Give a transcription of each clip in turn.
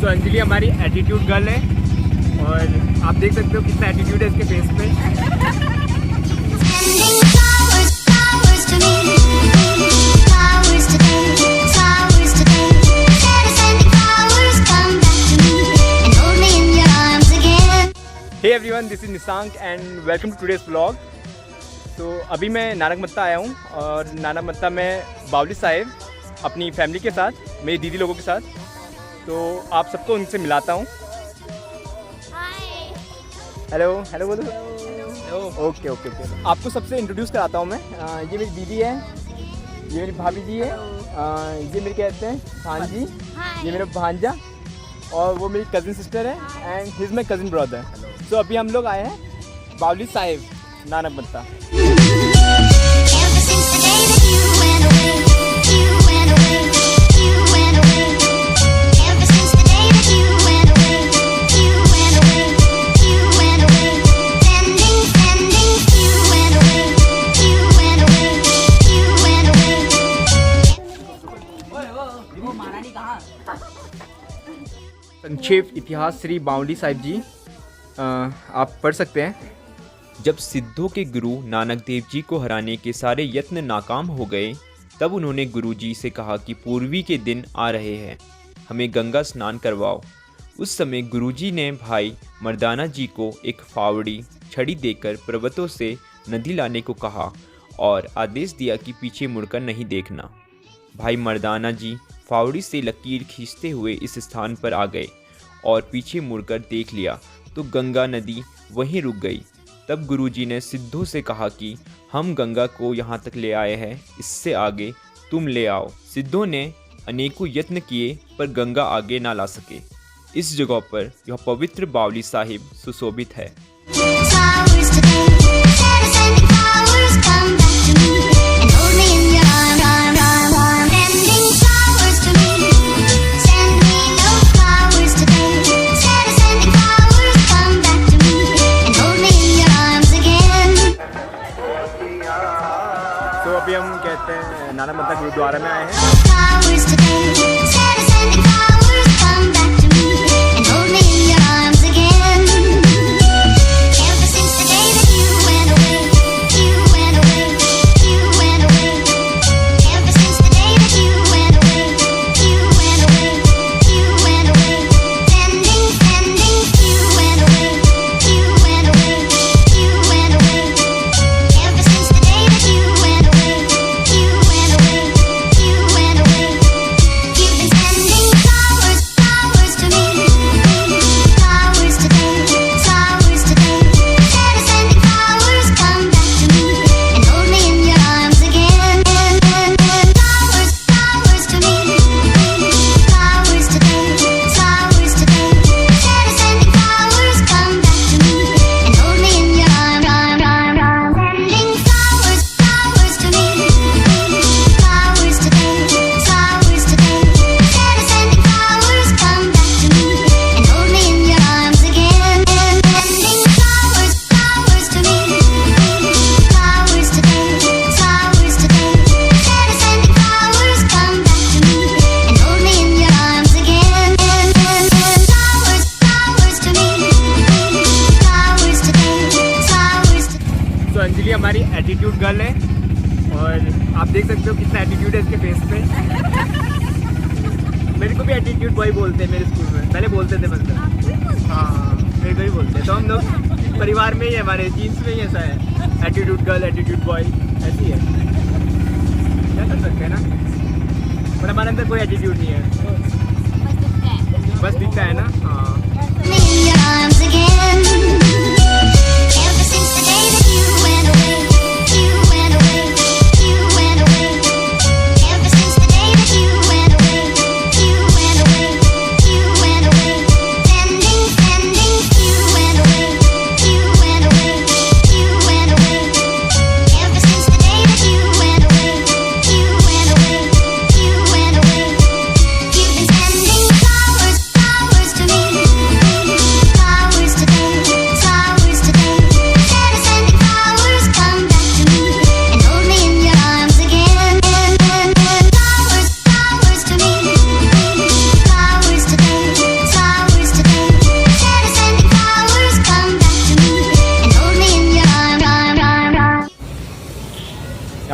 तो अंजलि हमारी attitude girl है और आप देख सकते हो कितना एटीट्यूड है इसके फेस पे। Hey everyone, this is Nishank and welcome to today's vlog. तो अभी मैं नानक मत्ता आया हूँ और नानक मत्ता में बावली साहिब अपनी फैमिली के साथ, मेरी दीदी लोगों के साथ। तो आप सबको उनसे मिलाता हूँ। हेलो हेलो बोलो। Okay okay okay. आपको सबसे इंट्रोड्यूस कराता हूँ मैं। ये मेरी दीदी है, ये मेरी भाभी जी है, ये मेरे कहते हैं खान जी, ये मेरा भांजा और वो मेरी कज़न सिस्टर है and his my cousin brother. तो अभी हम लोग आए हैं बावली साहिब नानक मत्ता। संक्षेप इतिहास श्री बावली साहिब जी आप पढ़ सकते हैं। जब सिद्धों के गुरु नानक देव जी को हराने के सारे यत्न नाकाम हो गए, तब उन्होंने गुरु जी से कहा कि पूर्वी के दिन आ रहे हैं, हमें गंगा स्नान करवाओ। उस समय गुरु जी ने भाई मर्दाना जी को एक फावड़ी छड़ी देकर पर्वतों से नदी लाने को कहा और आदेश दिया कि पीछे मुड़कर नहीं देखना। भाई मर्दाना जी फावड़ी से लकीर खींचते हुए इस स्थान पर आ गए और पीछे मुड़कर देख लिया तो गंगा नदी वहीं रुक गई। तब गुरुजी ने सिद्धों से कहा कि हम गंगा को यहाँ तक ले आए हैं, इससे आगे तुम ले आओ। सिद्धों ने अनेकों यत्न किए पर गंगा आगे ना ला सके। इस जगह पर यह पवित्र बावली साहिब सुशोभित है। तो अभी हम कहते हैं नानक मत्ता गुरुद्वारा में आए हैं। अंजलि हमारी एटीट्यूड गर्ल है और आप देख सकते हो कितना एटीट्यूड है इसके फेस पे। मेरे को भी एटीट्यूड बॉय बोलते हैं मेरे स्कूल में, पहले बोलते थे मतलब। हाँ मेरे को भी बोलते हैं। तो हम लोग परिवार में ही, हमारे जीन्स में ही ऐसा है, एटीट्यूड गर्ल एटीट्यूड बॉय ऐसी है। क्या कर सकते हैं ना, पर हमारे अंदर कोई एटीट्यूड नहीं है, बस दिखता है ना। हाँ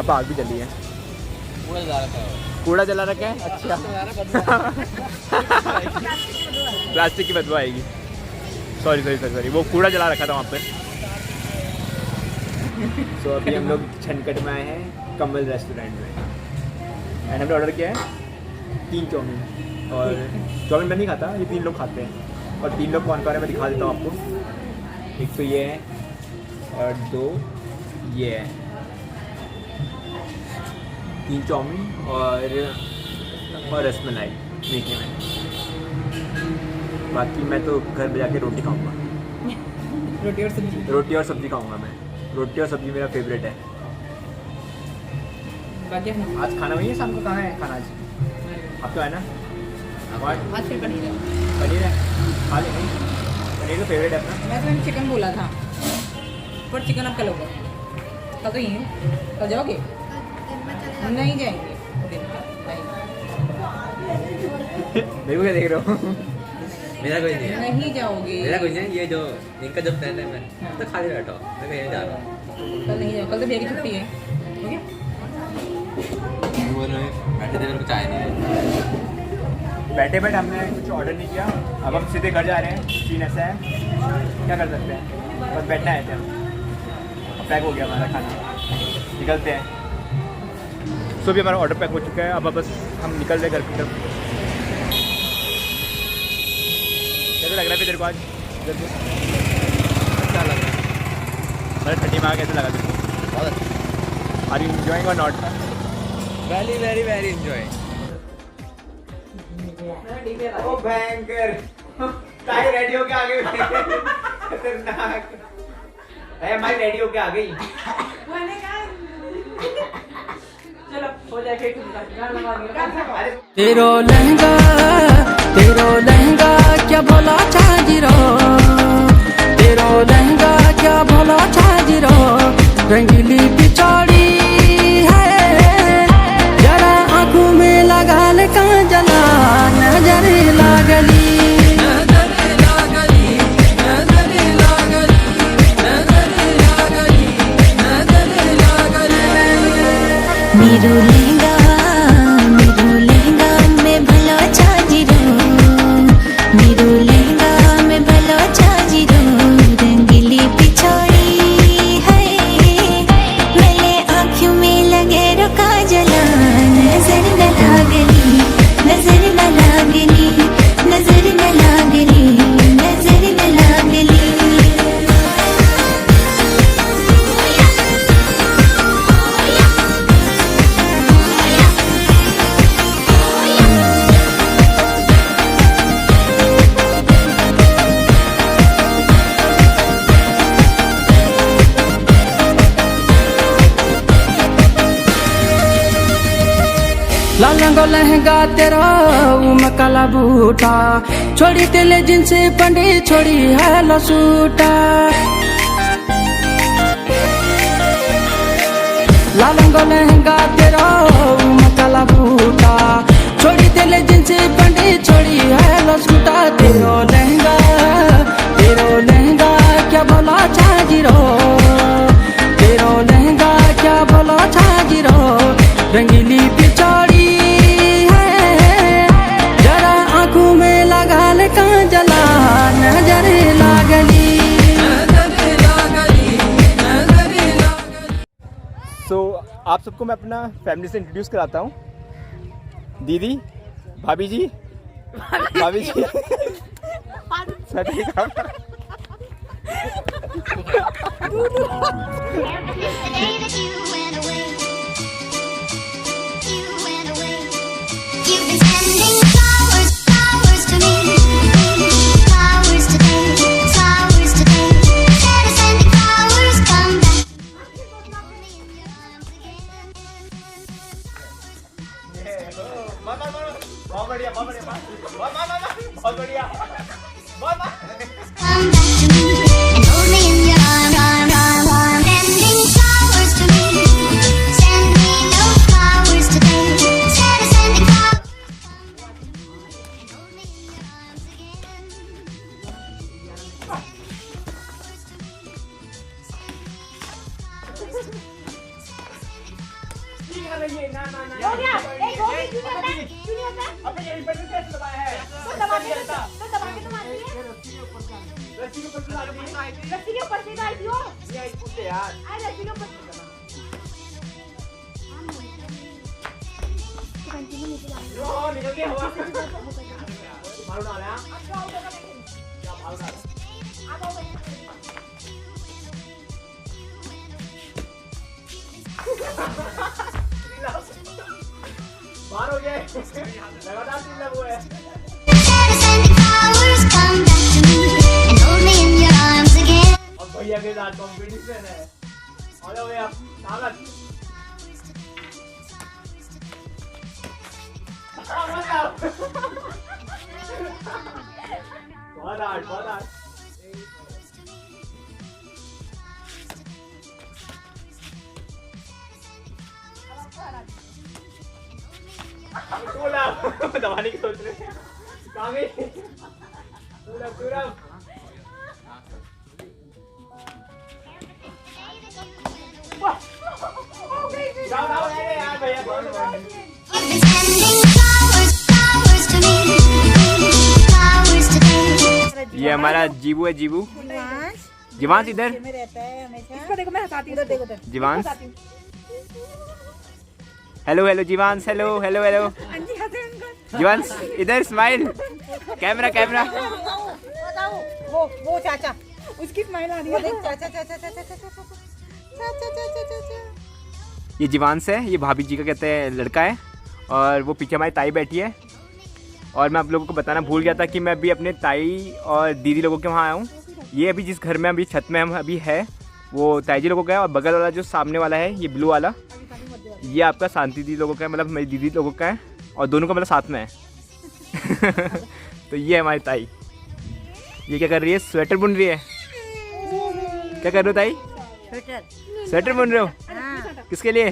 यहाँ पर आग भी जली है। कूड़ा जला रखा है। अच्छा प्लास्टिक की बदबू आएगी। सॉरी वो कूड़ा जला रखा था वहाँ पे। सो अभी हम लोग छनकट में आए हैं कमल रेस्टोरेंट में एंड हमने ऑर्डर किया है 3 चाउमीन। और चाउमीन मैं नहीं खाता, ये 3 लोग खाते हैं। और 3 लोग कौन कौन है मैं दिखा देता हूँ आपको। एक तो ये है और 2 ये है। 3 चाउमीन और रसमलाई मीठे में। बाकी मैं तो घर में जाके रोटी खाऊंगा। रोटी और सब्जी खाऊंगा मैं। रोटी और सब्जी मेरा फेवरेट है। बाकी आज खाना वही है, शाम को कहाँ है खाना आज? आपका है ना? आज फिर पनीर है। पनीर है, खा लेंगे। पनीर तो फेवरेट है अपना। मैंने चिकन बोला था पर चिकन आप कल होगा। कल तो यहीं कल जाओगे? नहीं जाएंगे दिन में, मेरे को क्या देख रहे हो? मेरा कोई नहीं है। नहीं जाओगे। मेरा कोई नहीं है। ये जो इनका जब प्लान है मैं तो खाली बैठा हूँ, मैं कहीं जा रहा हूँ। कल नहीं जाओ, कल तो भैया की छुट्टी है। ओके बैठे थे, कुछ आए नहीं। बैठे हमने कुछ ऑर्डर नहीं किया। अब हम सीधे घर जा रहे हैं। सीन ऐसा है, क्या कर सकते हैं, बस बैठना है। क्या पैक हो गया हमारा खाना, निकलते हैं। सो भी हमारा ऑर्डर पैक हो चुका है। अब बस हम निकल रहे घर की तरफ। कैसा लग रहा है फिर तेरे को आज? अच्छा लग रहा है। मेरा ठंडी में कैसा लगा तेरे को? बहुत अच्छा। आर यू एंजॉइंग और not? Very very very enjoy. ओ भयंकर ताई रेडी होके आ गई। खतरनाक है हमारी, रेडी होके आ गई। चलो हो जाए फिर तेरो लहंगा क्या भला छाजिरो, तेरो लहंगा क्या भला छाजिरो, रंगीली पिछौड़ी है जरा आंखों में लगा ले काजला, नजर लागली मेरो लहंगा में भला छाजिरो, मेरो लहंगा में भला छाजिरो, रंगीली पिछौड़ी है मेरे आँखों में लगे रो काजला, नजर न लागली, नजर न लागली, नजर न लागली, नजर न लागली। लालंगो लहंगा तेरा उमकला बूटा, छोड़ी तेले जिनसे पंडे छोड़ी है लसूटा, लालंगो लहंगा तेरा उमकला बूटा, छोड़ी तेले जिनसे पंडे छोड़ी है लसूटा, तेरो लहंगा क्या भला छाजिरो, तेरो लहंगा क्या भला छाजिरो, रंगीली पिछौड़ी है जरा आंखों में लगा ले काजला, नजर लागली। सो आप सबको मैं अपना फैमिली से इंट्रोड्यूस कराता हूँ। दीदी, भाभी जी, You've been sending flowers to me, flowers today, flowers today. Instead of sending flowers, come back and hold me in your arms again. बहुत बढ़िया, बहुत बढ़िया, बहुत बढ़िया। Come back to me and hold me in your arms. Sending flowers to me, send me those flowers today. Instead of sending flowers, and hold me in your arms again. ना ना ना हो गया एक हो गई क्यों नहीं होता अबे यहीं पर कैसे दबाया है तो दबा के तो दबा के तो मारती है रस्सी के ऊपर से डालनी है रस्सी के ऊपर से डालती हो ये आई पूछते यार अरे रस्सी के ऊपर लो निकल गया हवा मारो डाला क्या मारो डाला बाहर हो गया लगातार चिल्ला हुआ है Sending flowers, come back to me and hold me in your arms again. अब भैया के साथ कंपटीशन है हेलो भैया ताकत बहुत हार्ड बोला दबाने की सोच रहे कहाँ गई जाओ यार भैया You've been sending flowers to me, flowers today. ये हमारा जीवू है जीवू जीवांश इधर इसको देखो मैं हंसाती हूँ इधर देखो जीवांश hello hello जीवांश hello hello hello अंजी हंसे उनको जीवांश इधर स्माइल कैमरा कैमरा बताओ वो चाचा उसकी स्माइल आ रही है देख चाचा चाचा चाचा चाचा चाचा चाचा चाचा ये जीवांश है ये भाभी जी का कहते हैं लड़का है और वो पीछे हमारी ताई बैठी है और मैं आप लोगों को बताना भूल गया था कि मैं अभी अपने ताई और दीदी लोगों के वहाँ आया हूँ ये अभी जिस घर में अभी छत में हम अभी है वो ताई जी लोगों का है और बगल वाला जो सामने वाला है ये ब्लू वाला ये आपका शांति दीदी लोगों का है मतलब मेरी दीदी लोगों का है और दोनों का मतलब साथ में है तो ये है हमारी ताई ये क्या कर रही है स्वेटर बुन रही है क्या कर रहे हो ताई स्वेटर बुन रहे हो किसके लिए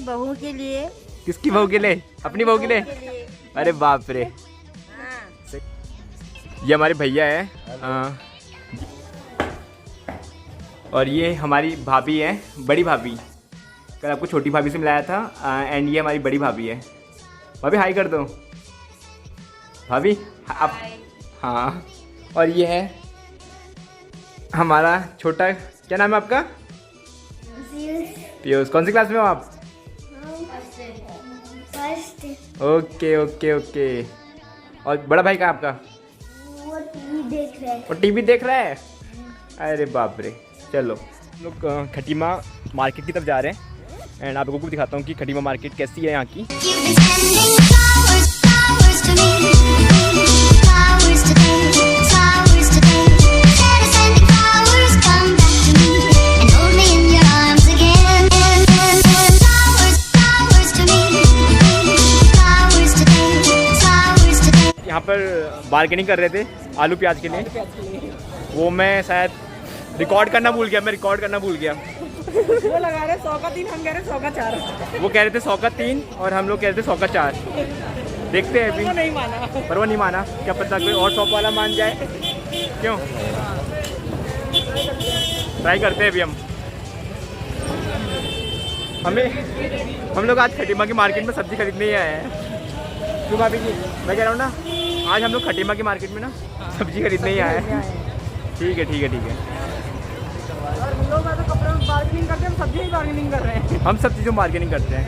बहू के लिए किसकी बहू के लिए अपनी बहू के लिए अरे बाप रे ये हमारे भैया है और ये हमारी भाभी है बड़ी भाभी कल आपको छोटी भाभी से मिलाया था एंड ये हमारी बड़ी भाभी है भाभी हाई कर दो भाभी आप हाँ और ये है हमारा छोटा क्या नाम है आपका पीयूष कौन सी क्लास में हो आप ओके ओके ओके और बड़ा भाई कहाँ आपका वो टीवी देख रहा है अरे बाप रे चलो हम लोग खटीमा मार्केट की तरफ जा रहे हैं एंड आप लोगों को दिखाता हूँ कि खटीमा मार्केट कैसी है यहाँ की You've been sending flowers, flowers to me, flowers today, flowers today. Sending flowers, come back to me and hold me in your arms again. Flowers, flowers to me, flowers today, flowers today. यहाँ पर bargaining कर रहे थे आलू प्याज के लिए वो मैं शायद रिकॉर्ड करना भूल गया वो लगा रहे 100 का 3 हम कह रहे 100 का 4 वो कह रहे थे 100 का 3 और हम लोग कह रहे थे 100 का 4 देखते हैं अभी वो नहीं माना पर वो नहीं माना क्या पता कोई और शॉप वाला मान जाए क्यों ट्राई करते हैं अभी हम लोग आज खटीमा की मार्केट में सब्जी खरीदने ही आए हैं क्यों भाभी जी मैं कह रहा हूँ ना आज हम लोग खटीमा की मार्केट में ना सब्जी खरीदने ही आए हैं ठीक है और लोग तो कपड़े में बार्गेनिंग करते हैं हम सब्जी ही बार्गेनिंग कर रहे हैं हम सब चीज़ों में बार्गेनिंग करते हैं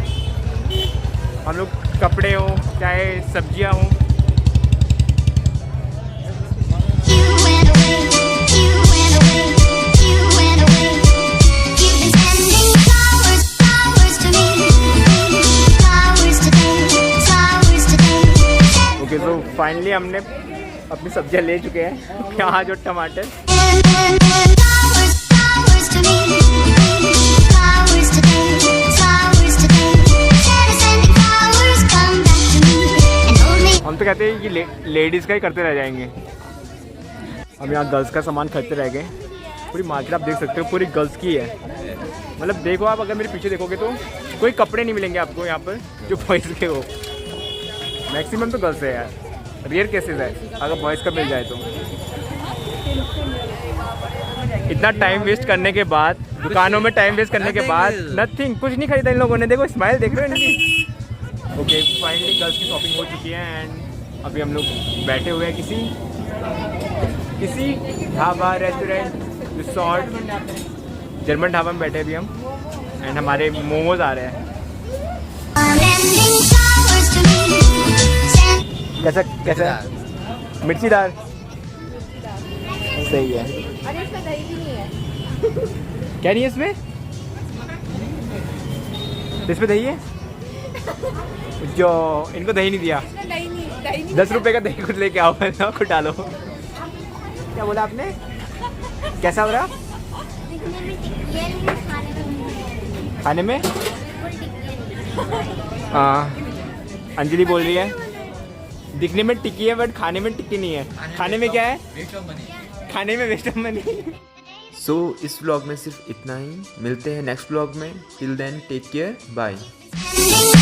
हम लोग कपड़े हों चाहे सब्जियां हों You went away, you went away, you went away. You've been sending flowers, flowers to me, flowers today, flowers today. Okay तो फाइनली हमने अपनी सब्जियां ले चुके हैं प्याज और टमाटर Flowers, flowers to me, flowers today, flowers today. Sending flowers, come back to me and hold me. हम तो कहते हैं कि लेडीज़ का ही करते रह जाएंगे हम यहाँ गर्ल्स का सामान खरीदते रह गए पूरी मार्केट आप देख सकते हो पूरी गर्ल्स की है मतलब देखो आप अगर मेरे पीछे देखोगे तो कोई कपड़े नहीं मिलेंगे आपको यहाँ पर जो बॉयज़ के हो मैक्सिमम तो गर्ल्स है यार रेयर केसेस है अगर बॉयज़ का मिल जाए तो इतना टाइम वेस्ट करने के बाद, दुकानों में टाइम वेस्ट करने के बाद नथिंग, कुछ नहीं खरीदा इन लोगों ने। देखो स्माइल देख रहे हो इनकी। ओके फाइनली गर्ल्स की शॉपिंग हो चुकी है एंड अभी हम लोग बैठे हुए हैं किसी dhaba, restaurant, resort, German dhaba में बैठे अभी हम एंड हमारे मोमोज आ रहे हैं। Lending flowers to me. Send कैसा मिर्चीदार, सही है। अरे इसमें दही भी नहीं है। क्या नहीं है इसमें? इसमें दही है? जो इनको दही नहीं दिया। दही नहीं 10 रुपए का दही खुद लेके आओ ना, खुद डालो। क्या बोला आपने? कैसा हो रहा? दिखने में टिकी है लेकिन खाने में खाने में? बिल्कुल टिकी है। हाँ अंजलि बोल रही है दिखने में टिकी है बट खाने में टिकी नहीं है। खाने में क्या है? Waste of money. खाने में वेस्ट ऑफ मनी। सो इस व्लॉग में सिर्फ इतना ही। मिलते हैं नेक्स्ट व्लॉग में। Till then take care, bye. Sending